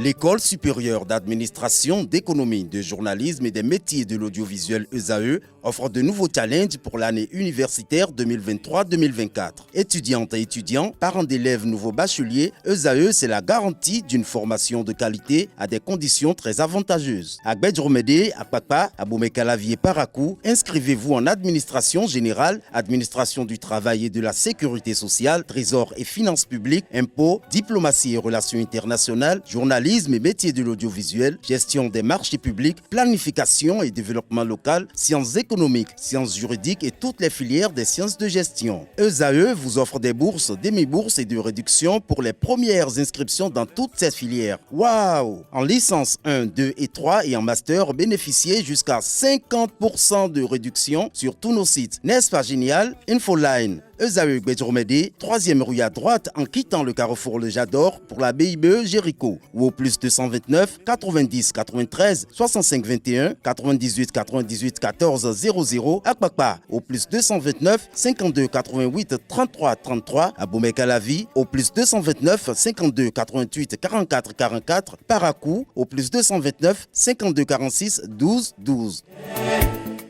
L'École supérieure d'administration, d'économie, de journalisme et des métiers de l'audiovisuel ESAE offre de nouveaux challenges pour l'année universitaire 2023-2024. Étudiantes et étudiants, parents d'élèves nouveaux bacheliers, ESAE, c'est la garantie d'une formation de qualité à des conditions très avantageuses. À Gbedjromede, à Papa, à Boumekalavi et Parakou, inscrivez-vous en administration générale, administration du travail et de la sécurité sociale, trésor et finances publiques, impôts, diplomatie et relations internationales, journalisme et métiers de l'audiovisuel, gestion des marchés publics, planification et développement local, sciences économiques, sciences juridiques et toutes les filières des sciences de gestion. ESAE vous offre des bourses, demi-bourses et de réductions pour les premières inscriptions dans toutes ces filières. Waouh! En licence 1, 2 et 3 et en master, bénéficiez jusqu'à 50% de réduction sur tous nos sites. N'est-ce pas génial? Infoline. ESAE Gbedjromede, 3e rue à droite en quittant le carrefour Le Jador pour la BIBE Jéricho ou au plus 229 90 93 65 21 98 98 14 00 à Kpakpa au plus 229 52 88 33 33 à Boumekalavi au plus 229 52 88 44 44 Parakou au plus 229 52 46 12 12.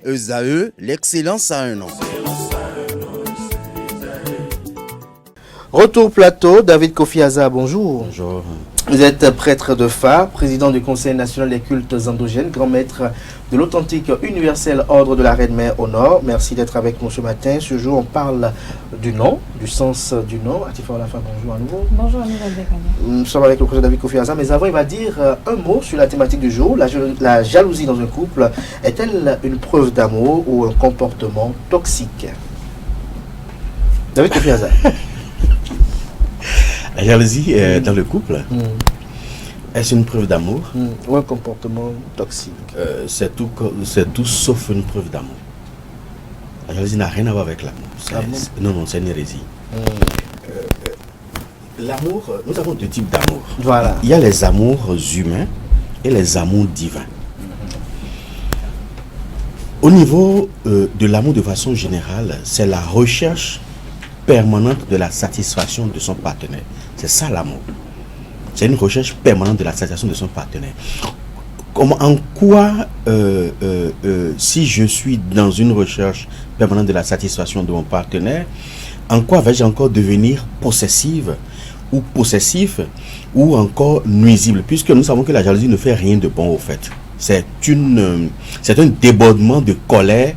ESAE, l'excellence à un an. Retour plateau, David Kofiaza, bonjour. Bonjour. Vous êtes prêtre de phare, président du Conseil national des cultes endogènes, grand maître de l'authentique universel ordre de la Reine-Mère au Nord. Merci d'être avec nous ce matin. Ce jour, on parle du nom, du sens du nom. Atifa Olafa, bonjour à nouveau. Bonjour à nouveau. Nous sommes avec le président David Kofiaza, mais avant, il va dire un mot sur la thématique du jour. La jalousie dans un couple est-elle une preuve d'amour ou un comportement toxique? David Kofiaza. La jalousie dans le couple, est-ce une preuve d'amour? Ou un comportement toxique? C'est tout sauf une preuve d'amour. La jalousie n'a rien à voir avec l'amour. Non, c'est une hérésie. L'amour, nous avons deux types d'amour. Voilà. Il y a les amours humains et les amours divins. Au niveau de l'amour de façon générale, c'est la recherche permanente de la satisfaction de son partenaire. C'est ça l'amour. C'est une recherche permanente de la satisfaction de son partenaire. En quoi, si je suis dans une recherche permanente de la satisfaction de mon partenaire, en quoi vais-je encore devenir possessive ou possessif ou encore nuisible, puisque nous savons que la jalousie ne fait rien de bon au fait. C'est un débordement de colère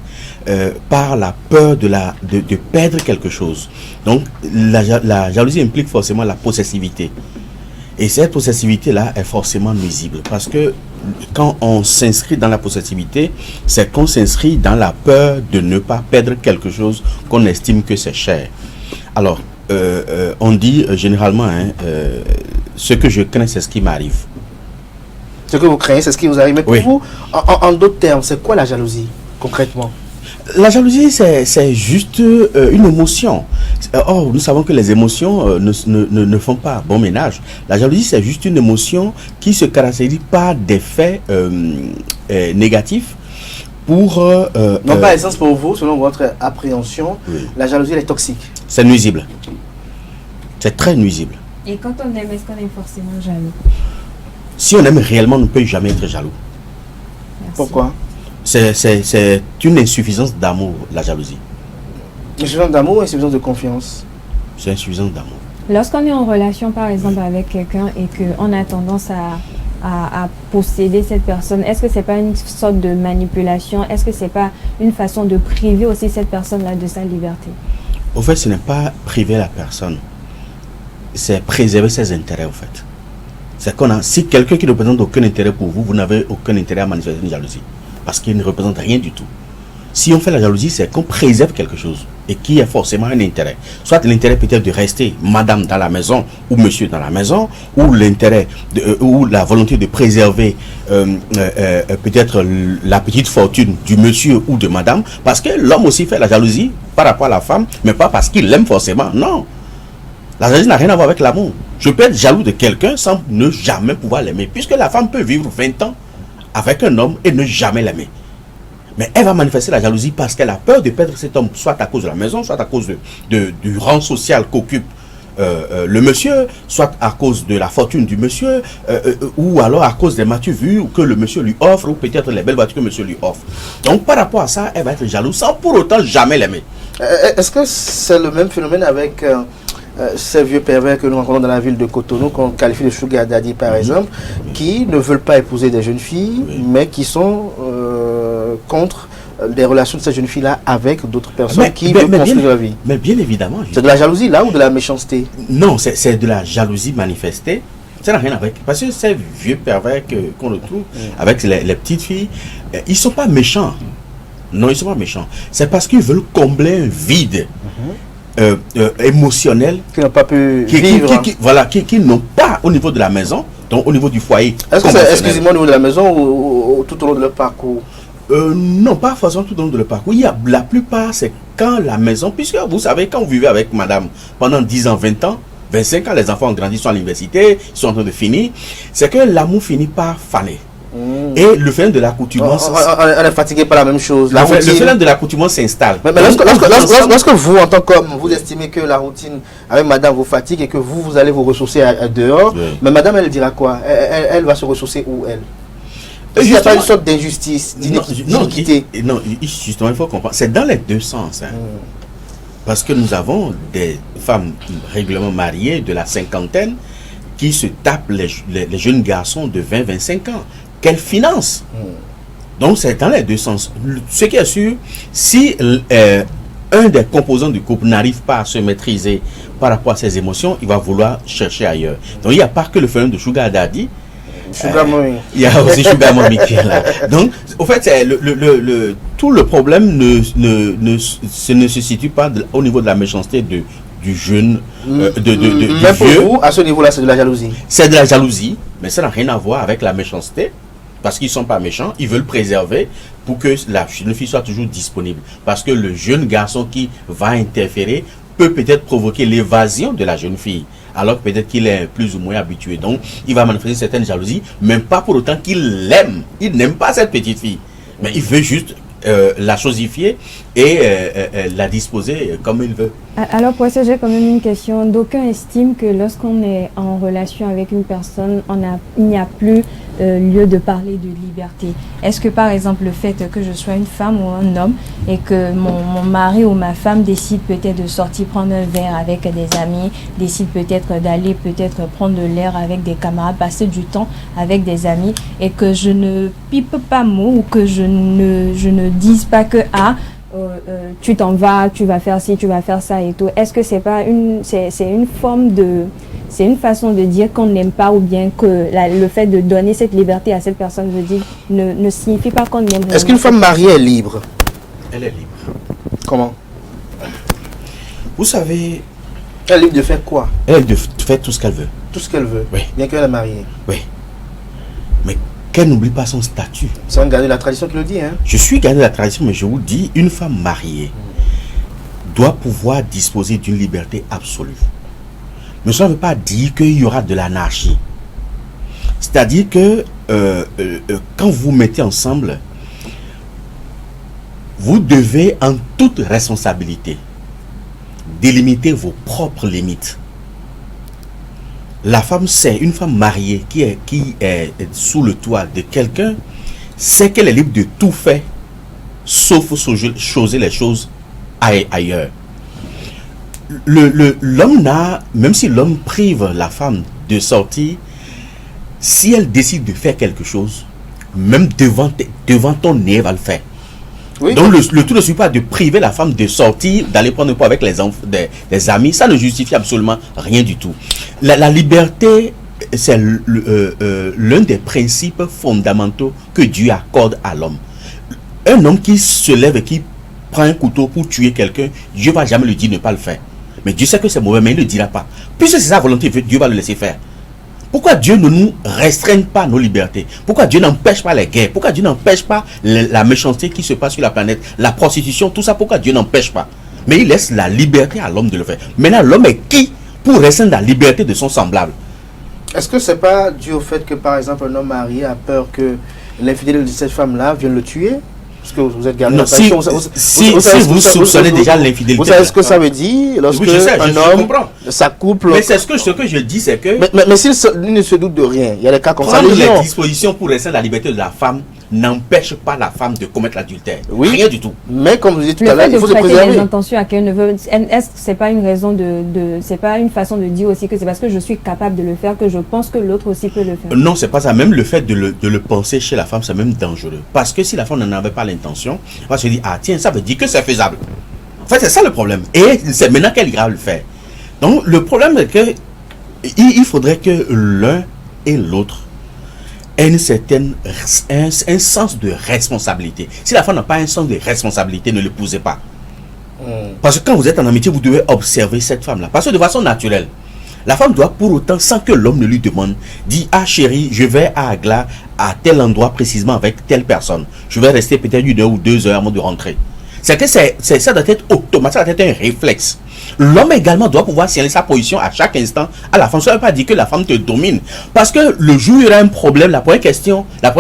par la peur de perdre quelque chose. Donc la jalousie implique forcément la possessivité. Et cette possessivité-là est forcément nuisible. Parce que quand on s'inscrit dans la possessivité, c'est qu'on s'inscrit dans la peur de ne pas perdre quelque chose qu'on estime que c'est cher. Alors, on dit généralement, ce que je crains, c'est ce qui m'arrive. Ce que vous craignez, c'est ce qui vous arrive. Mais pour vous, en d'autres termes, c'est quoi la jalousie, concrètement? La jalousie, c'est juste une émotion. Or, nous savons que les émotions ne font pas bon ménage. La jalousie, c'est juste une émotion qui se caractérise par des faits négatifs pour... non, par essence, pour vous, selon votre appréhension, la jalousie, elle est toxique. C'est nuisible. C'est très nuisible. Et quand on aime, est-ce qu'on est forcément jaloux? Si on aime réellement, on ne peut jamais être jaloux. Merci. Pourquoi? C'est une insuffisance d'amour, la jalousie. Insuffisance d'amour ou insuffisance de confiance? C'est insuffisance d'amour. Lorsqu'on est en relation, par exemple, avec quelqu'un et qu'on a tendance à posséder cette personne, est-ce que c'est pas une sorte de manipulation? Est-ce que c'est pas une façon de priver aussi cette personne-là de sa liberté? Au fait, ce n'est pas priver la personne. C'est préserver ses intérêts, au fait. C'est si quelqu'un qui ne représente aucun intérêt pour vous, vous n'avez aucun intérêt à manifester une jalousie. Parce qu'il ne représente rien du tout. Si on fait la jalousie, c'est qu'on préserve quelque chose et qui a forcément un intérêt. Soit l'intérêt peut-être de rester madame dans la maison ou monsieur dans la maison, ou l'intérêt ou la volonté de préserver peut-être la petite fortune du monsieur ou de madame, parce que l'homme aussi fait la jalousie par rapport à la femme, mais pas parce qu'il l'aime forcément, non. La jalousie n'a rien à voir avec l'amour. Je peux être jaloux de quelqu'un sans ne jamais pouvoir l'aimer, puisque la femme peut vivre 20 ans avec un homme et ne jamais l'aimer. Mais elle va manifester la jalousie parce qu'elle a peur de perdre cet homme, soit à cause de la maison, soit à cause du rang social qu'occupe le monsieur, soit à cause de la fortune du monsieur, ou alors à cause des matures vues que le monsieur lui offre, ou peut-être les belles voitures que le monsieur lui offre. Donc par rapport à ça, elle va être jalouse sans pour autant jamais l'aimer. Est-ce que c'est le même phénomène avec ces vieux pervers que nous rencontrons dans la ville de Cotonou, qu'on qualifie de sugar daddy par exemple, qui ne veulent pas épouser des jeunes filles, mais qui sont contre les relations de ces jeunes filles-là avec d'autres personnes qui veulent construire la vie? Mais bien évidemment. C'est de la jalousie là ou de la méchanceté? Non, c'est de la jalousie manifestée. Ça n'a rien à voir. Parce que ces vieux pervers qu'on retrouve avec les petites filles, ils ne sont pas méchants. Non, ils ne sont pas méchants. C'est parce qu'ils veulent combler un vide émotionnel qui n'ont pas pu vivre. Qui n'ont pas au niveau de la maison, donc au niveau du foyer. Est-ce que c'est exclusivement au niveau de la maison ou tout au long de leur parcours? Non, pas forcément tout au long de leur parcours. La plupart, c'est quand la maison, puisque vous savez, quand vous vivez avec madame pendant 10 ans, 20 ans, 25 ans, les enfants ont grandi, sont à l'université, ils sont en train de finir, c'est que l'amour finit par faner. Et le phénomène de l'accoutumance... On est fatigué par la même chose. Le phénomène de l'accoutumance s'installe. Mais lorsque vous, en tant qu'homme, vous estimez que la routine avec madame vous fatigue et que vous allez vous ressourcer à dehors, mais madame, elle dira quoi? Elle va se ressourcer où, elle? Il n'y a pas une sorte d'injustice, d'iniquité? Non, justement, il faut comprendre. C'est dans les deux sens. Parce que nous avons des femmes régulièrement mariées de la cinquantaine qui se tapent les jeunes garçons de 20-25 ans. Qu'elles financent. Donc c'est dans les deux sens. Ce qui est sûr, si un des composants du couple n'arrive pas à se maîtriser par rapport à ses émotions, il va vouloir chercher ailleurs. Donc il n'y a pas que le phénomène de Sugar Daddy. Sugar Mommy. Il y a aussi Sugar Mommy qui est là. Donc, au fait, tout le problème ne se situe pas au niveau de la méchanceté du jeune, du vieux. Pour vous, à ce niveau-là, c'est de la jalousie. C'est de la jalousie, mais ça n'a rien à voir avec la méchanceté. Parce qu'ils ne sont pas méchants, ils veulent préserver pour que la jeune fille soit toujours disponible. Parce que le jeune garçon qui va interférer peut peut-être provoquer l'évasion de la jeune fille. Alors peut-être qu'il est plus ou moins habitué. Donc, il va manifester certaines jalousies, mais pas pour autant qu'il l'aime. Il n'aime pas cette petite fille. Mais il veut juste la chosifier et la disposer comme il veut. Alors pour ça, j'ai quand même une question. D'aucuns estiment que lorsqu'on est en relation avec une personne, il n'y a plus lieu de parler de liberté. Est-ce que par exemple le fait que je sois une femme ou un homme et que mon mari ou ma femme décide peut-être de sortir prendre un verre avec des amis, décide peut-être d'aller prendre de l'air avec des camarades, passer du temps avec des amis et que je ne pipe pas mot ou que je ne dise pas que tu t'en vas, tu vas faire ci, tu vas faire ça et tout. Est-ce que c'est pas une forme de... C'est une façon de dire qu'on n'aime pas ou bien que le fait de donner cette liberté à cette personne, je dis, ne signifie pas qu'on aime. Est-ce qu'une femme mariée est libre? Elle est libre. Comment? Vous savez... Elle est libre de faire quoi? Elle est libre de faire tout ce qu'elle veut. Tout ce qu'elle veut? Oui. Bien qu'elle est mariée? Oui. Mais qu'elle n'oublie pas son statut. C'est un gardien de la tradition qui le dit, hein? Je suis gardien de la tradition, mais je vous dis, une femme mariée doit pouvoir disposer d'une liberté absolue. Mais ça ne veut pas dire qu'il y aura de l'anarchie. C'est-à-dire que quand vous mettez ensemble, vous devez en toute responsabilité délimiter vos propres limites. La femme sait, une femme mariée qui est sous le toit de quelqu'un, sait qu'elle est libre de tout faire, sauf choisir les choses ailleurs. L'homme n'a, même si l'homme prive la femme de sortir, si elle décide de faire quelque chose, même devant ton nez, elle va le faire. Oui. Donc le tout ne suffit pas de priver la femme de sortir, d'aller prendre un pot avec des amis, ça ne justifie absolument rien du tout. La liberté, c'est l'un des principes fondamentaux que Dieu accorde à l'homme. Un homme qui se lève et qui prend un couteau pour tuer quelqu'un, Dieu ne va jamais lui dire de ne pas le faire. Mais Dieu sait que c'est mauvais, mais il ne le dira pas. Puisque c'est sa volonté, Dieu va le laisser faire. Pourquoi Dieu ne nous restreint pas nos libertés? Pourquoi Dieu n'empêche pas les guerres? Pourquoi Dieu n'empêche pas la méchanceté qui se passe sur la planète, la prostitution, tout ça? Pourquoi Dieu n'empêche pas? Mais il laisse la liberté à l'homme de le faire. Maintenant, l'homme est qui pour restreindre la liberté de son semblable? Est-ce que c'est pas dû au fait que, par exemple, un homme marié a peur que l'infidélité de cette femme-là vienne le tuer? Parce que vous êtes gardé Non, la tradition. si vous soupçonnez déjà l'infidélité. Vous savez ce que ça veut dire lorsque un homme s'accouple. Mais c'est ce que je dis, c'est que. Mais s'il ne se doute de rien, il y a des cas comme ça. Prendre les dispositions pour restreindre la liberté de la femme n'empêche pas la femme de commettre l'adultère. Oui. Rien du tout. Mais comme vous dites tout à l'heure, il faut se préserver. Les intentions à quel ne veut. Est-ce que c'est pas une raison c'est pas une façon de dire aussi que c'est parce que je suis capable de le faire que je pense que l'autre aussi peut le faire? Non, c'est pas ça. Même le fait de le penser chez la femme, c'est même dangereux. Parce que si la femme n'en avait pas l'intention, elle va se dire, ah tiens, ça veut dire que c'est faisable. En fait, c'est ça le problème. Et c'est maintenant qu'elle ira le faire. Donc, le problème est que il faudrait que l'un et l'autre aient un sens de responsabilité. Si la femme n'a pas un sens de responsabilité, ne l'épousez pas. Parce que quand vous êtes en amitié, vous devez observer cette femme-là. Parce que de façon naturelle, la femme doit pour autant, sans que l'homme ne lui demande, dire, ah chérie, je vais à Agla, à tel endroit précisément avec telle personne. Je vais rester peut-être 1 heure ou 2 heures avant de rentrer. C'est que ça doit être automatique, ça doit être un réflexe. L'homme également doit pouvoir signaler sa position à chaque instant à la femme. Ça ne veut pas dire que la femme te domine. Parce que le jour où il y aura un problème, la première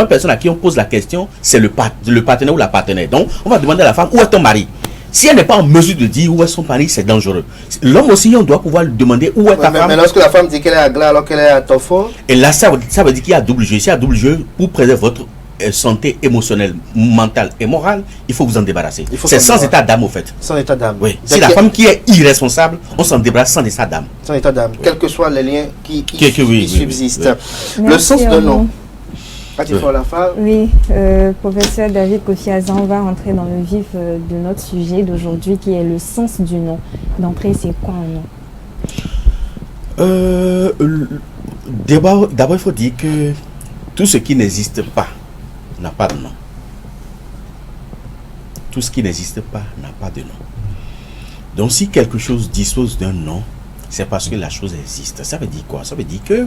personne à qui on pose la question, c'est le partenaire ou la partenaire. Donc, on va demander à la femme, où est ton mari? Si elle n'est pas en mesure de dire où est son mari, c'est dangereux. L'homme aussi, on doit pouvoir lui demander où est ta femme. Mais lorsque la femme dit qu'elle est à Gla alors qu'elle est à Tofo. Et là, ça veut dire qu'il y a double jeu. S'il y a double jeu, pour préserver votre santé émotionnelle, mentale et morale, il faut vous en débarrasser. C'est sans état d'âme au fait. Sans état d'âme. Oui. Si la femme qui est irresponsable, on s'en débarrasse sans état d'âme. Sans état d'âme. Oui. Quels que soient les liens qui subsistent. Oui. Le sens de nom. Oui, professeur David Kofi Azan, on va rentrer dans le vif de notre sujet d'aujourd'hui qui est le sens du nom. D'entrée, c'est quoi un nom? D'abord, il faut dire que tout ce qui n'existe pas n'a pas de nom. Tout ce qui n'existe pas n'a pas de nom. Donc si quelque chose dispose d'un nom, c'est parce que la chose existe. Ça veut dire quoi? Ça veut dire que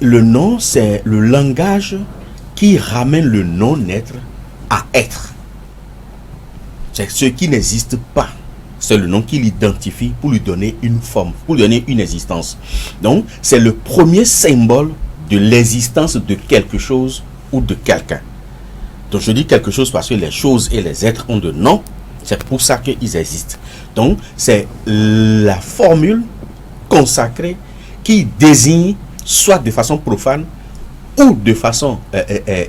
le nom, c'est le langage qui ramène le non-être à être. C'est ce qui n'existe pas. C'est le nom qui l'identifie pour lui donner une forme, pour lui donner une existence. Donc, c'est le premier symbole de l'existence de quelque chose ou de quelqu'un. Donc, je dis quelque chose parce que les choses et les êtres ont de nom. C'est pour ça qu'ils existent. Donc, c'est la formule consacrée qui désigne, soit de façon profane ou de façon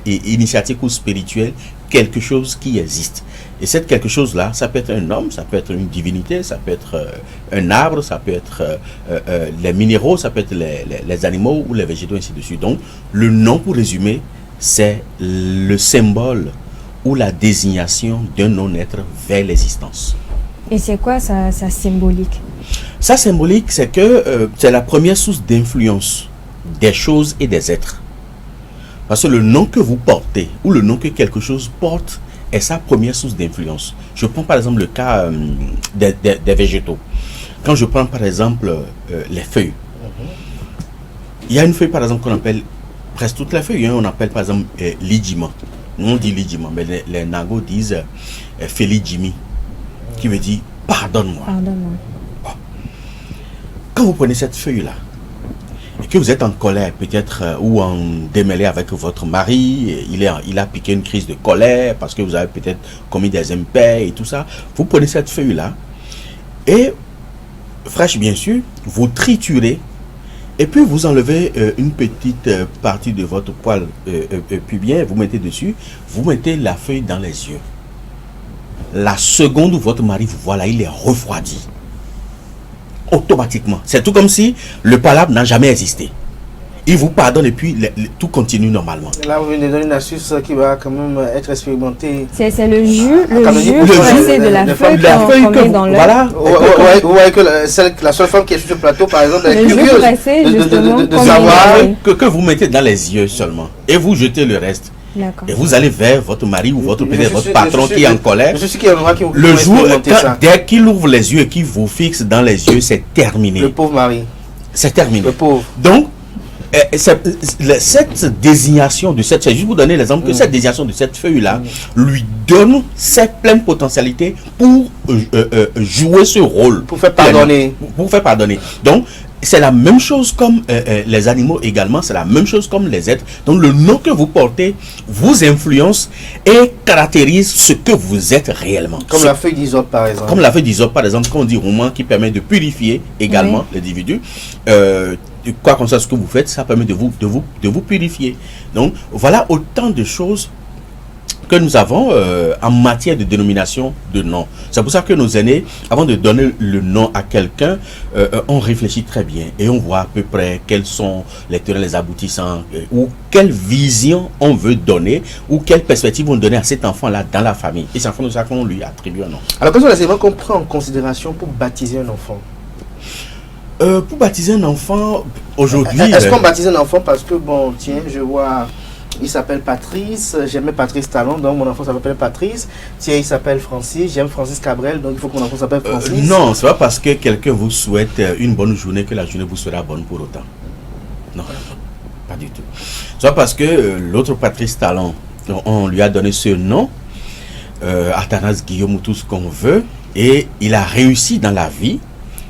initiatique ou spirituelle, quelque chose qui existe. Et cette quelque chose-là, ça peut être un homme, ça peut être une divinité, ça peut être un arbre, ça peut être les minéraux, ça peut être les animaux ou les végétaux, ainsi de suite. Donc, le nom, pour résumer, c'est le symbole ou la désignation d'un non-être vers l'existence. Et c'est quoi sa symbolique? Sa symbolique, c'est que c'est la première source d'influence des choses et des êtres. Parce que le nom que vous portez ou le nom que quelque chose porte est sa première source d'influence. Je prends par exemple le cas des végétaux. Quand je prends par exemple les feuilles, il y a une feuille par exemple qu'on appelle, presque toutes les feuilles, on appelle par exemple lidjima. Nous on dit lidjima, mais les Nagos disent Feli-Jimi, qui veut dire pardonne-moi. Pardonne-moi. Bon. Quand vous prenez cette feuille-là, et que vous êtes en colère peut-être ou en démêlé avec votre mari, il a piqué une crise de colère parce que vous avez peut-être commis des impairs et tout ça, vous prenez cette feuille-là et, fraîche bien sûr, vous triturez et puis vous enlevez une petite partie de votre poil pubien, vous mettez dessus, vous mettez la feuille dans les yeux. La seconde où votre mari vous voit là, il est refroidi. Automatiquement. C'est tout comme si le palabre n'a jamais existé. Il vous pardonne et puis tout continue normalement. Là, vous venez de donner une astuce qui va quand même être expérimentée. C'est le jus pressé de la feuille qu'on met dans l'œuf. Voilà. Vous voyez que la seule femme qui est sur ce plateau, par exemple, elle est curieuse de savoir que vous mettez dans les yeux seulement. Et vous jetez le reste. Et vous allez vers votre mari ou votre patron qui est en colère. Le jour, dès qu'il ouvre les yeux et qu'il vous fixe dans les yeux, c'est terminé. Le pauvre mari. C'est terminé. Le pauvre. Donc, cette désignation de cette feuille, juste vous donner l'exemple que cette désignation de cette feuille-là lui donne ses pleines potentialités pour jouer ce rôle. Pour faire pardonner. Pour faire pardonner. Donc, c'est la même chose comme les animaux également, c'est la même chose comme les êtres. Donc le nom que vous portez vous influence et caractérise ce que vous êtes réellement. Comme la feuille d'hysope par exemple. Comme la feuille d'hysope par exemple, quand on dit roman qui permet de purifier également l'individu. Quoi qu'on sache ce que vous faites, ça permet de vous purifier. Donc voilà autant de choses que nous avons en matière de dénomination de nom. C'est pour ça que nos aînés, avant de donner le nom à quelqu'un, on réfléchit très bien et on voit à peu près quels sont les tenants, les aboutissants, ou quelle vision on veut donner, ou quelle perspective on veut donner à cet enfant-là dans la famille. Et c'est en fonction de ça qu'on lui attribue un nom. Alors, quels sont les éléments qu'on prend en considération pour baptiser un enfant? Pour baptiser un enfant, aujourd'hui... Est-ce qu'on baptise un enfant parce que, bon, tiens, je vois... Il s'appelle Patrice, j'aimais Patrice Talon, donc mon enfant s'appelle Patrice. Tiens, il s'appelle Francis, j'aime Francis Cabrel, donc il faut que mon enfant s'appelle Francis. Non, c'est pas parce que quelqu'un vous souhaite une bonne journée que la journée vous sera bonne pour autant. Non, pas du tout. C'est pas parce que l'autre Patrice Talon, on lui a donné ce nom, Athanase Guillaume ou tout ce qu'on veut, et il a réussi dans la vie,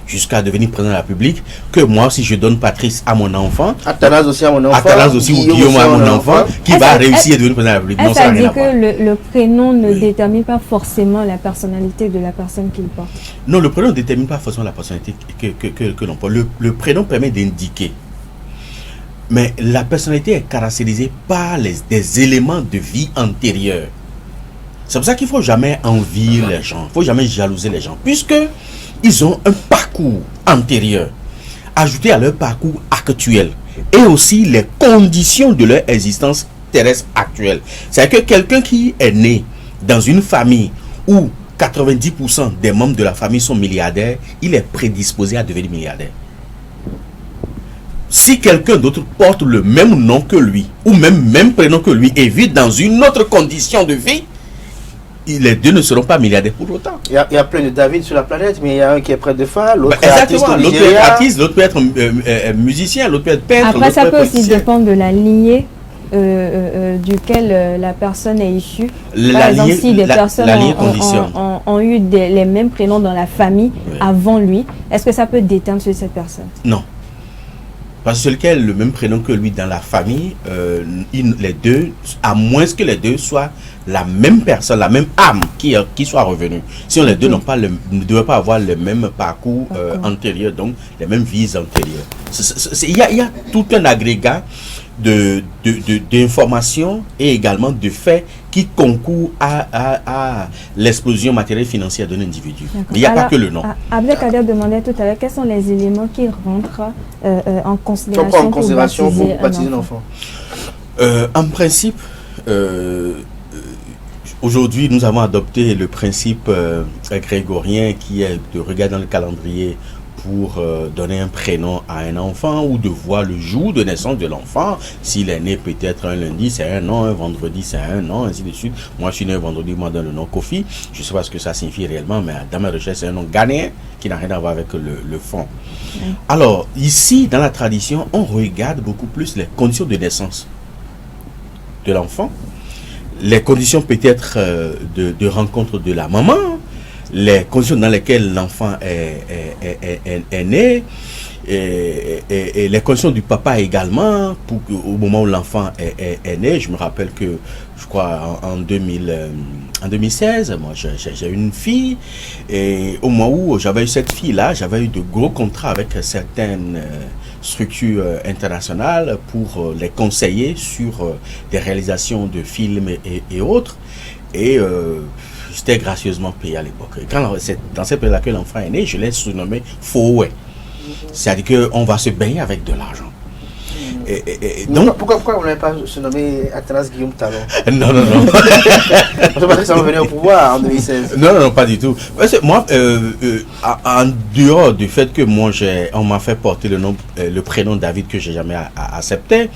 jusqu'à devenir président de la République, que moi, si je donne Patrice à mon enfant, Athanase aussi à mon enfant, Athanase aussi ou Guillaume à mon enfant, qui va réussir à devenir président de la République. Non, ça veut dire que le prénom ne détermine pas forcément la personnalité de la personne qu'il porte. Non, le prénom ne détermine pas forcément la personnalité que l'on porte. Le prénom permet d'indiquer. Mais la personnalité est caractérisée par des éléments de vie antérieurs. C'est pour ça qu'il ne faut jamais envier les gens, il ne faut jamais jalouser les gens, puisque ils ont un parcours antérieur, ajouté à leur parcours actuel, et aussi les conditions de leur existence terrestre actuelle. C'est-à-dire que quelqu'un qui est né dans une famille où 90% des membres de la famille sont milliardaires, il est prédisposé à devenir milliardaire. Si quelqu'un d'autre porte le même nom que lui, ou même prénom que lui, et vit dans une autre condition de vie, les deux ne seront pas milliardaires pour autant. Il y a plein de David sur la planète, mais il y a un qui est près de phare, l'autre est artiste au l'autre peut être artiste, l'autre peut être musicien, l'autre peut être peintre. Après, ça peut aussi dépendre de la lignée duquel la personne est issue. Par exemple, si des personnes ont eu les mêmes prénoms dans la famille avant lui, est-ce que ça peut déteindre sur cette personne? Non. Parce que celui qui a le même prénom que lui dans la famille, les deux, à moins que les deux soient la même personne, la même âme qui soit revenue. Sinon, les deux ne devraient pas avoir le même parcours antérieur, donc les mêmes vies antérieures. Il y a tout un agrégat d'informations et également de faits qui concourent à l'explosion matérielle et financière d'un individu. Il n'y a pas que le nom. Abdelkader demandait tout à l'heure quels sont les éléments qui rentrent en considération pour baptiser un enfant. En principe, aujourd'hui, nous avons adopté le principe grégorien qui est de regarder dans le calendrier pour donner un prénom à un enfant ou de voir le jour de naissance de l'enfant. S'il est né peut-être un lundi, c'est un nom, un vendredi, c'est un nom, ainsi de suite. Moi, je suis né un vendredi, moi, dans le nom Kofi. Je ne sais pas ce que ça signifie réellement, mais dans mes recherches, c'est un nom ghanéen qui n'a rien à voir avec le fond. Alors, ici, dans la tradition, on regarde beaucoup plus les conditions de naissance de l'enfant, les conditions peut-être de rencontre de la maman, les conditions dans lesquelles l'enfant est né, et les conditions du papa également, au moment où l'enfant est né. Je me rappelle que, je crois, en 2016, moi j'ai eu une fille, et au moment où j'avais eu cette fille-là, j'avais eu de gros contrats avec certaines structures internationales pour les conseiller sur des réalisations de films et autres. Et j'étais gracieusement payé à l'époque. C'est dans cette période-là que l'enfant est né, je l'ai surnommé Fouet. C'est-à-dire qu'on va se baigner avec de l'argent. Donc, pourquoi vous n'avez pas surnommé Athanase Guillaume Talon? Non. Parce que ça va venir au pouvoir en 2016. Non, pas du tout. Moi, en dehors du fait que moi, on m'a fait porter le prénom David que j'ai jamais accepté,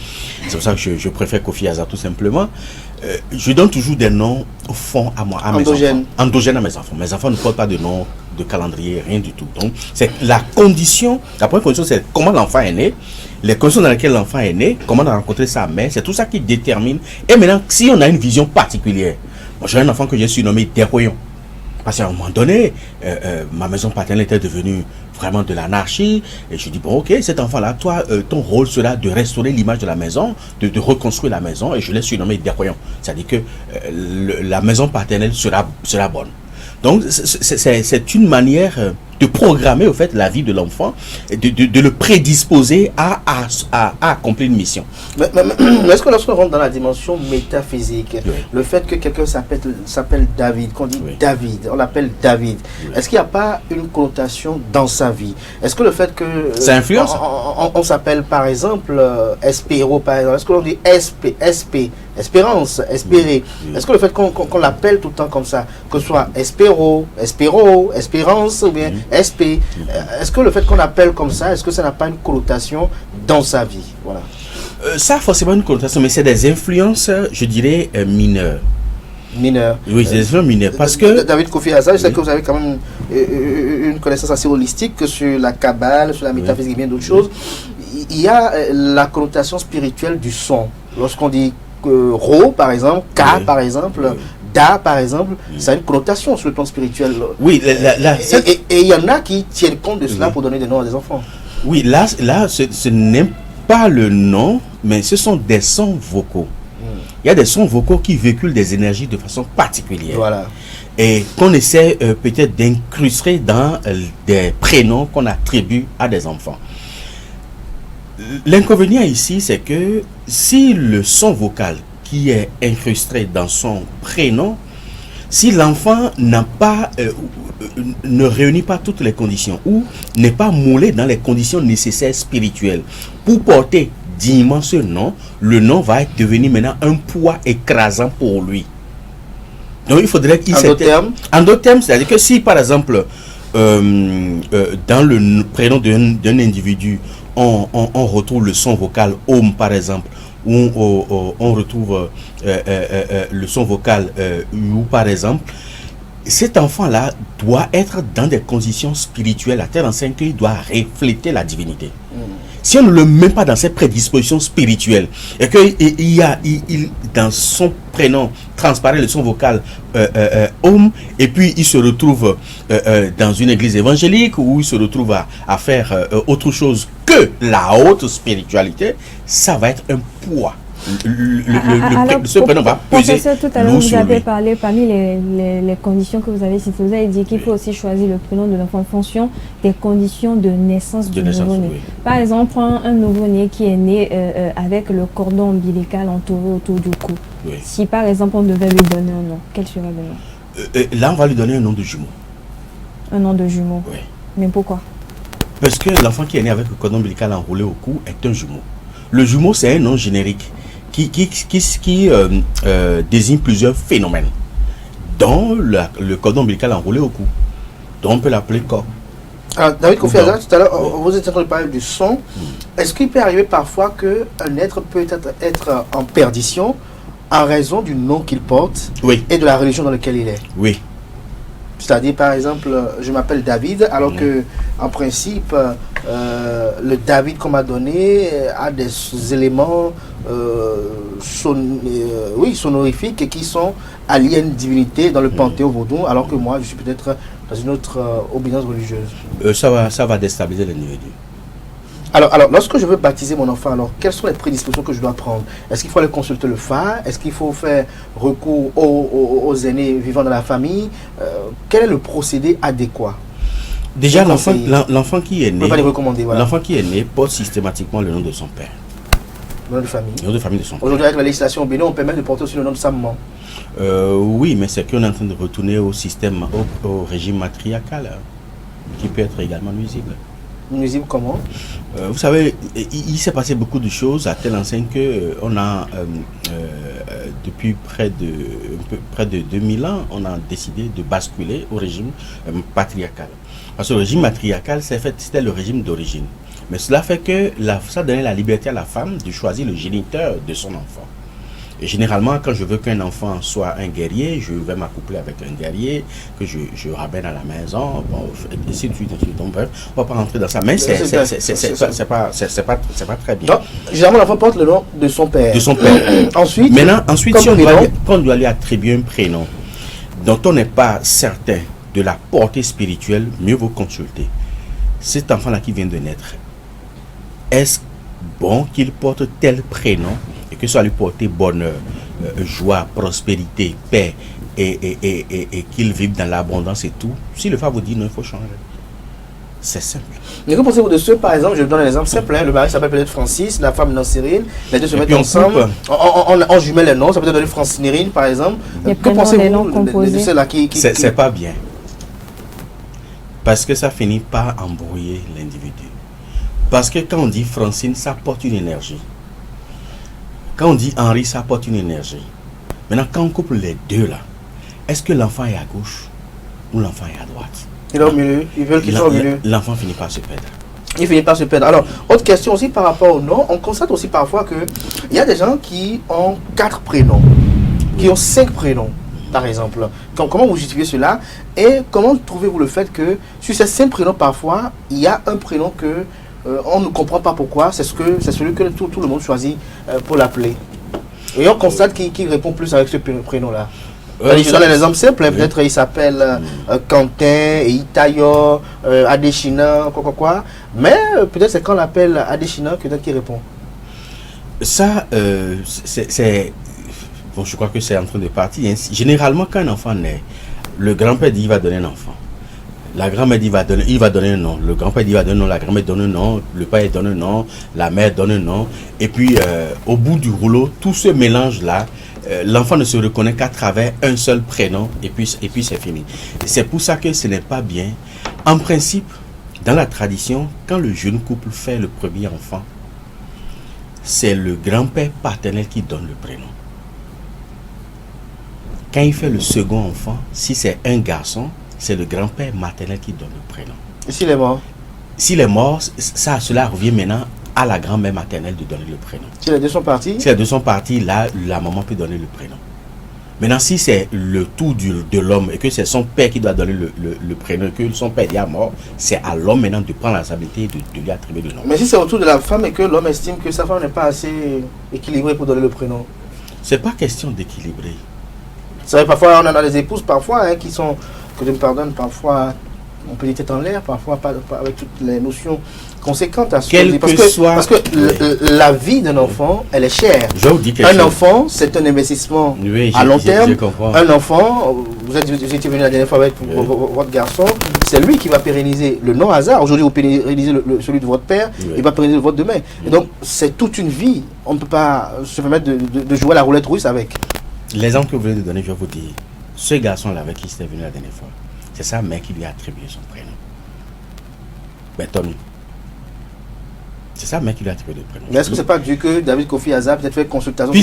c'est pour ça que je préfère Kofi Aza tout simplement. Je donne toujours des noms au fond à moi, à mes enfants. Endogènes à mes enfants. Mes enfants ne portent pas de nom de calendrier, rien du tout. Donc, c'est la première condition, c'est comment l'enfant est né, les conditions dans lesquelles l'enfant est né, comment on a rencontré sa mère, c'est tout ça qui détermine. Et maintenant, si on a une vision particulière, moi j'ai un enfant que j'ai surnommé Deroyon. Parce qu'à un moment donné, ma maison paternelle était devenue vraiment de l'anarchie. Et je dis, bon, ok, cet enfant-là, toi, ton rôle sera de restaurer l'image de la maison, de reconstruire la maison, et je l'ai surnommé déroyant. C'est-à-dire que la maison paternelle sera bonne. Donc, c'est une manière de programmer, au fait, la vie de l'enfant, de le prédisposer à accomplir une mission. Mais est-ce que lorsqu'on rentre dans la dimension métaphysique, oui, le fait que quelqu'un s'appelle David, qu'on dit oui, David, on l'appelle David, oui, est-ce qu'il n'y a pas une connotation dans sa vie? Est-ce que le fait que... Ça influence? On s'appelle, par exemple, Espéro, par exemple. Est-ce que l'on dit Espérance, espérer. Oui. Est-ce que le fait qu'on l'appelle tout le temps comme ça, que ce soit Espéro, Espérance, ou bien SP, est-ce que le fait qu'on appelle comme ça, est-ce que ça n'a pas une connotation dans sa vie? Voilà. Ça a forcément une connotation, mais c'est des influences, je dirais, mineures. Mineurs. Oui, c'est des influences mineures. Parce que... David Kofi Hazard, je sais que vous avez quand même une connaissance assez holistique sur la Kabbale, sur la métaphysique et bien d'autres choses. Il y a la connotation spirituelle du son. Lorsqu'on dit Ro, par exemple, Ka, par exemple, Da, par exemple, ça a une connotation sur le plan spirituel. Oui, et il y en a qui tiennent compte de cela pour donner des noms à des enfants. Oui, là ce n'est pas le nom, mais ce sont des sons vocaux. Il y a des sons vocaux qui véhiculent des énergies de façon particulière. Voilà. Et qu'on essaie peut-être d'incruster dans des prénoms qu'on attribue à des enfants. L'inconvénient ici, c'est que si le son vocal qui est incrusté dans son prénom, si l'enfant n'a pas, ne réunit pas toutes les conditions ou n'est pas moulé dans les conditions nécessaires spirituelles pour porter dignement ce nom, le nom va devenir maintenant un poids écrasant pour lui. Donc il faudrait qu'il en d'autres termes, c'est-à-dire que si par exemple dans le prénom d'un individu on retrouve le son vocal homme par exemple, ou on retrouve le son vocal ou par exemple, cet enfant-là doit être dans des conditions spirituelles à telle enseigne qu'il doit refléter la divinité. Si on ne le met pas dans ses prédispositions spirituelles et qu'il dans son prénom transparaît le son vocal homme, et puis il se retrouve dans une église évangélique où il se retrouve à faire autre chose que la haute spiritualité, ça va être un poids. Ce prénom va peser. Professeur, tout à l'heure, vous avez parlé parmi les conditions que vous avez citées. Vous avez dit qu'il faut aussi choisir le prénom de l'enfant en fonction des conditions de naissance du nouveau-né. Oui. Par exemple, prends un nouveau-né qui est né avec le cordon ombilical entouré autour du cou. Oui. Si par exemple on devait lui donner un nom, quel serait le nom? Là, on va lui donner un nom de jumeau. Un nom de jumeau? Oui. Mais pourquoi? Parce que l'enfant qui est né avec le cordon ombilical enroulé au cou est un jumeau. Le jumeau, c'est un nom générique qui désigne plusieurs phénomènes, dont le cordon ombilical enroulé au cou. Donc on peut l'appeler corps. Alors, David Kofi Hazard, tout à l'heure, vous êtes en train de parler du son. Est-ce qu'il peut arriver parfois qu'un être peut être en perdition en raison du nom qu'il porte et de la religion dans laquelle il est? Oui. C'est-à-dire, par exemple, je m'appelle David, alors que, en principe, le David qu'on m'a donné a des éléments sonorifiques qui sont alliés à une divinité dans le panthéon vaudou, alors que moi, je suis peut-être dans une autre obédience religieuse. Ça va déstabiliser l'individu. Alors, lorsque je veux baptiser mon enfant, alors quelles sont les prédispositions que je dois prendre? Est-ce qu'il faut aller consulter le phare? Est-ce qu'il faut faire recours aux aînés vivant dans la famille? Quel est le procédé adéquat? Déjà, l'enfant qui est né, voilà. L'enfant qui est né porte systématiquement le nom de son père. Le nom de famille. Le nom de famille de son père. Aujourd'hui, avec la législation au Bénin, on permet de porter aussi le nom de sa maman. Oui, mais c'est qu'on est en train de retourner au système, au régime matriarcal, qui peut être également nuisible. Nuisible comment? Vous savez, il s'est passé beaucoup de choses à telle enseigne que on a depuis près de 2000 ans, on a décidé de basculer au régime patriarcal. Parce que le régime matriarcal, c'était le régime d'origine. Mais cela fait que ça donnait la liberté à la femme de choisir le géniteur de son enfant. Et généralement, quand je veux qu'un enfant soit un guerrier, je vais m'accoupler avec un guerrier que je ramène à la maison, bon, et ainsi de suite. Donc, bref, on ne va pas rentrer dans ça, mais c'est pas très bien. Donc, généralement, l'enfant porte le nom de son père. De son père. Ensuite, si on doit lui attribuer un prénom dont on n'est pas certain de la portée spirituelle, mieux vaut consulter. cet enfant-là qui vient de naître, est-ce bon qu'il porte tel prénom et que ça lui porte bonheur, joie, prospérité, paix et qu'il vive dans l'abondance et tout? Si le femme vous dit non, il faut changer. C'est simple. Mais que pensez-vous de ceux, par exemple, je vous donne un exemple simple, le mari s'appelle peut-être Francis, la femme non Cyril, les deux se mettent ensemble, on jumelle les noms, ça peut être donner Francinérine par exemple. Que pensez-vous de ceux-là qui... C'est pas bien. Parce que ça finit par embrouiller l'individu. Parce que quand on dit Francine, ça porte une énergie. Quand on dit Henri, ça porte une énergie. Maintenant, quand on couple les deux là, est-ce que l'enfant est à gauche ou l'enfant est à droite? Il est au milieu, ils veulent qu'il soit au milieu. L'enfant finit par se perdre. Il finit par se perdre. Alors, autre question aussi par rapport au nom, on constate aussi parfois qu'il y a des gens qui ont 4 prénoms, qui ont 5 prénoms, par exemple. Comment vous justifiez cela? Et comment trouvez-vous le fait que sur ces 5 prénoms, parfois, il y a un prénom que on ne comprend pas pourquoi, c'est celui que tout le monde choisit pour l'appeler. Et on constate qu'il répond plus avec ce prénom-là. Je donne un exemple simple, peut-être il s'appelle Quentin, Itayo, Adeshina, quoi. Mais peut-être c'est quand on l'appelle Adeshina que peut-être qu'il répond. Ça, c'est... Bon, je crois que c'est en train de partir. Généralement, quand un enfant naît, le grand-père dit qu'il va donner un enfant. La grand-mère dit il va donner un nom. Le grand-père dit il va donner un nom, la grand-mère donne un nom, le père donne un nom, la mère donne un nom. Et puis, au bout du rouleau, tout ce mélange-là, l'enfant ne se reconnaît qu'à travers un seul prénom et puis c'est fini. C'est pour ça que ce n'est pas bien. En principe, dans la tradition, quand le jeune couple fait le premier enfant, c'est le grand-père paternel qui donne le prénom. Quand il fait le second enfant, si c'est un garçon, c'est le grand-père maternel qui donne le prénom. Et s'il est mort? S'il est mort, cela revient maintenant à la grand-mère maternelle de donner le prénom. Si les deux sont partis? Si les deux sont partis, là, la maman peut donner le prénom. Maintenant, si c'est le tour de l'homme et que c'est son père qui doit donner le prénom et que son père est mort, c'est à l'homme maintenant de prendre la responsabilité de lui attribuer le nom. Mais si c'est autour de la femme et que l'homme estime que sa femme n'est pas assez équilibrée pour donner le prénom? C'est pas question d'équilibrer. C'est vrai, parfois on en a des épouses parfois qui sont, que je me pardonne, parfois on peut dire tête en l'air, parfois pas avec toutes les notions conséquentes à ce parce que la vie d'un enfant, elle est chère. Je vous dis quelque chose. Enfant, c'est un investissement à long terme. Un enfant, vous étiez venu la dernière fois avec votre garçon, c'est lui qui va pérenniser le non-hasard. Aujourd'hui, vous pérennisez celui de votre père, il va pérenniser le vôtre demain. Et donc, c'est toute une vie. On ne peut pas se permettre de jouer à la roulette russe avec. L'exemple que vous venez de donner, je vais vous dire, ce garçon-là avec qui c'était venu la dernière fois, c'est sa mère qui lui a attribué son prénom. Tommy. C'est sa mère qui lui a attribué le prénom. Mais est-ce que c'est pas dû que David Kofi Azar peut-être fait consultation,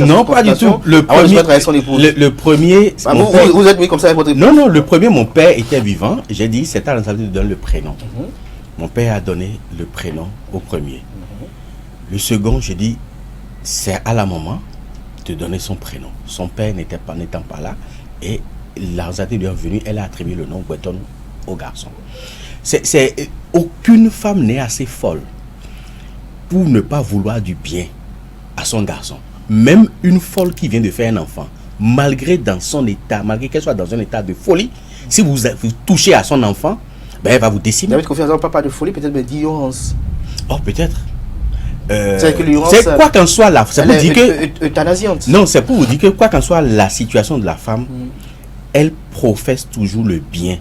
non, pas du tout. Le premier... Vous êtes mis comme ça avec votre épouse? Non, le premier, mon père était vivant. J'ai dit, c'est à l'installation de donner le prénom. Mon père a donné le prénom au premier. Le second, j'ai dit, c'est à la maman de donner son prénom. Son père n'étant pas là, et l'Arzate lui est venue, elle a attribué le nom Breton au garçon. Aucune femme n'est assez folle pour ne pas vouloir du bien à son garçon. Même une folle qui vient de faire un enfant, malgré qu'elle soit dans un état de folie, si vous touchez à son enfant, elle va vous décimer. David Kofi Azar, pas de folie, peut-être mais d'ignorance. Oh, peut-être. C'est quoi qu'en soit la... C'est pour dire que... Euthanasiante. Non, c'est pour vous dire que quoi qu'en soit la situation de la femme, elle professe toujours le bien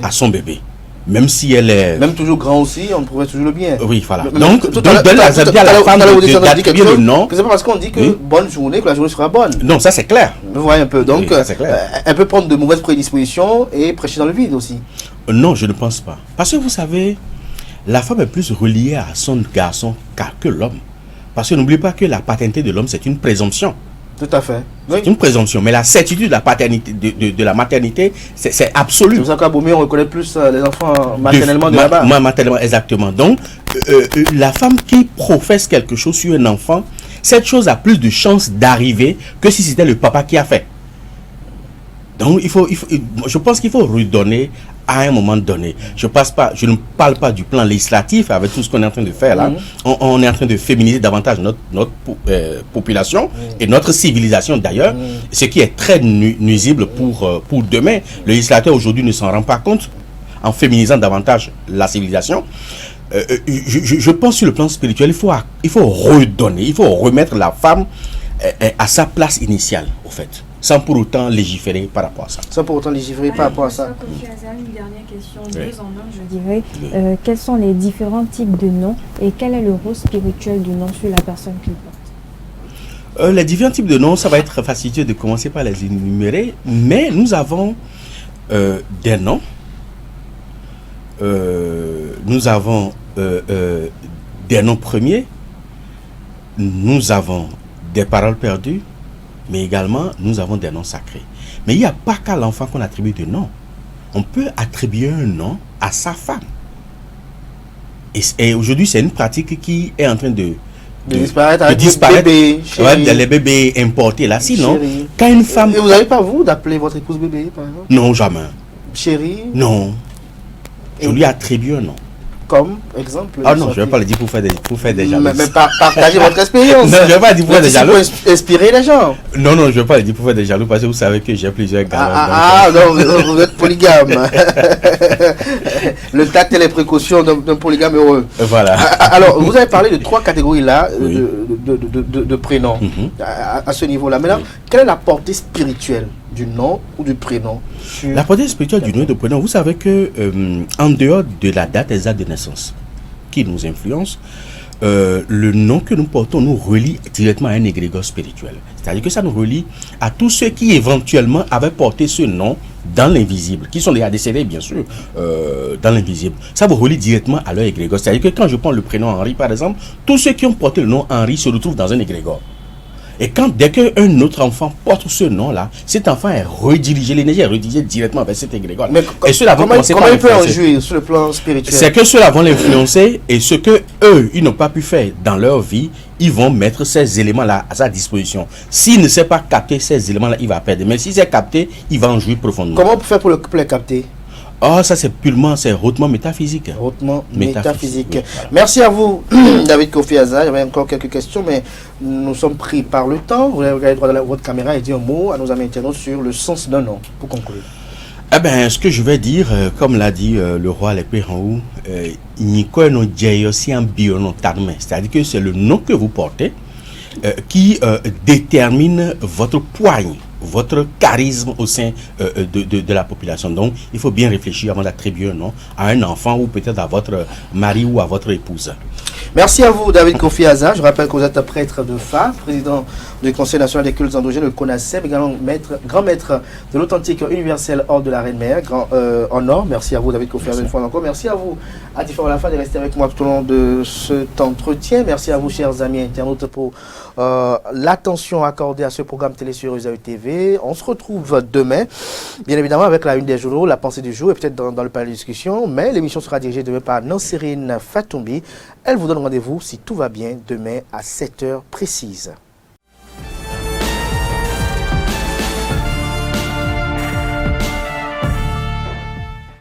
à son bébé. Même si elle est... Même toujours grand aussi, on professe toujours le bien. Oui, voilà. Donc donne la à la femme d'attribuer le nom. C'est pas parce qu'on dit que bonne journée, que la journée sera bonne. Non, ça c'est clair. Vous voyez un peu. Donc, elle peut prendre de mauvaises prédispositions et prêcher dans le vide aussi. Non, je ne pense pas. Parce que vous savez... La femme est plus reliée à son garçon que l'homme. Parce que n'oubliez pas que la paternité de l'homme, c'est une présomption. Tout à fait. C'est une présomption. Mais la certitude de la paternité, de la maternité, c'est absolu. C'est pour ça qu'à Beaumier, on reconnaît plus les enfants maternellement de là-bas. Maternellement, exactement. Donc, la femme qui professe quelque chose sur un enfant, cette chose a plus de chances d'arriver que si c'était le papa qui a fait. Donc, je pense qu'il faut redonner à un moment donné. Je ne parle pas du plan législatif avec tout ce qu'on est en train de faire là. On est en train de féminiser davantage notre population et notre civilisation d'ailleurs, ce qui est très nuisible pour demain. Le législateur aujourd'hui ne s'en rend pas compte. en féminisant davantage la civilisation. Je pense sur le plan spirituel, il faut redonner, il faut remettre la femme à sa place initiale, au fait, sans pour autant légiférer par rapport à ça. Sans pour autant légiférer par rapport à ça. Une dernière question, deux en un, je dirais. Quels sont les différents types de noms et quel est le rôle spirituel du nom sur la personne qui le porte? Les différents types de noms, ça va être facile de commencer par les énumérer, mais nous avons des noms. Nous avons des noms premiers, nous avons des paroles perdues, mais également nous avons des noms sacrés. Mais il n'y a pas qu'à l'enfant qu'on attribue de nom. On peut attribuer un nom à sa femme. Et aujourd'hui, c'est une pratique qui est en train de disparaître. Bébé, les bébés importés là. Sinon, chérie. quand une femme... Et vous n'avez pas, vous, d'appeler votre épouse bébé, par exemple? Non, jamais. Chérie? Non. Je lui attribue un nom. Comme, exemple? Ah non, je ne vais pas le dire pour faire des jalousies. Mais partagez votre expérience. Non, je ne vais pas le dire pour faire des jaloux. Pour inspirer les gens. Non, je ne vais pas le dire pour faire des jaloux parce que vous savez que j'ai plusieurs gars. Non, vous êtes polygame. Le tact et les précautions d'un polygame heureux. Voilà. Alors, vous avez parlé de 3 catégories là de prénoms à ce niveau-là. Maintenant, quelle est la portée spirituelle du nom ou du prénom? La portée spirituelle du nom et du prénom, vous savez que en dehors de la date exacte de naissance qui nous influence, le nom que nous portons nous relie directement à un égrégore spirituel. C'est-à-dire que ça nous relie à tous ceux qui éventuellement avaient porté ce nom dans l'invisible, qui sont déjà décédés bien sûr dans l'invisible. Ça vous relie directement à leur égrégore. C'est-à-dire que quand je prends le prénom Henri par exemple, tous ceux qui ont porté le nom Henri se retrouvent dans un égrégore. Et dès qu'un autre enfant porte ce nom-là, cet enfant est redirigé, l'énergie est redirigée directement vers cet égrégore. Mais comment il peut en jouer sur le plan spirituel? C'est que ceux-là vont l'influencer et ce que eux, ils n'ont pas pu faire dans leur vie, ils vont mettre ces éléments-là à sa disposition. S'il ne sait pas capter ces éléments-là, il va perdre. Mais s'il sait capter, il va en jouer profondément. Comment on peut faire pour les capter? Oh, ça c'est hautement métaphysique. Hautement métaphysique. Oui, voilà. Merci à vous, David Kofi Aza. J'avais encore quelques questions, mais nous sommes pris par le temps. Vous allez regarder droit dans votre caméra et dire un mot à nos amis internautes sur le sens d'un nom, pour conclure. Eh bien, ce que je vais dire, comme l'a dit le roi Lépée en haut, c'est-à-dire que c'est le nom que vous portez qui détermine votre poigne, votre charisme au sein de la population. Donc, il faut bien réfléchir avant d'attribuer un nom à un enfant ou peut-être à votre mari ou à votre épouse. Merci à vous, David Kofi Aza. Je rappelle que vous êtes prêtre de Fa, président du Conseil national des cultes endogènes, le CONACEB, également grand maître de l'authentique universel ordre de la Reine-Mère, en or. Merci à vous, David Kofi Aza, une fois encore. Merci à vous, Atifa Olafa, de rester avec moi tout au long de cet entretien. Merci à vous, chers amis internautes, pour l'attention accordée à ce programme télé sur Usaï TV. On se retrouve demain, bien évidemment, avec la une des journaux, la pensée du jour et peut-être dans le panel de discussion. Mais l'émission sera dirigée demain par Nansérine Fatoumbi. Elle vous donne rendez-vous, si tout va bien, demain à 7h précises.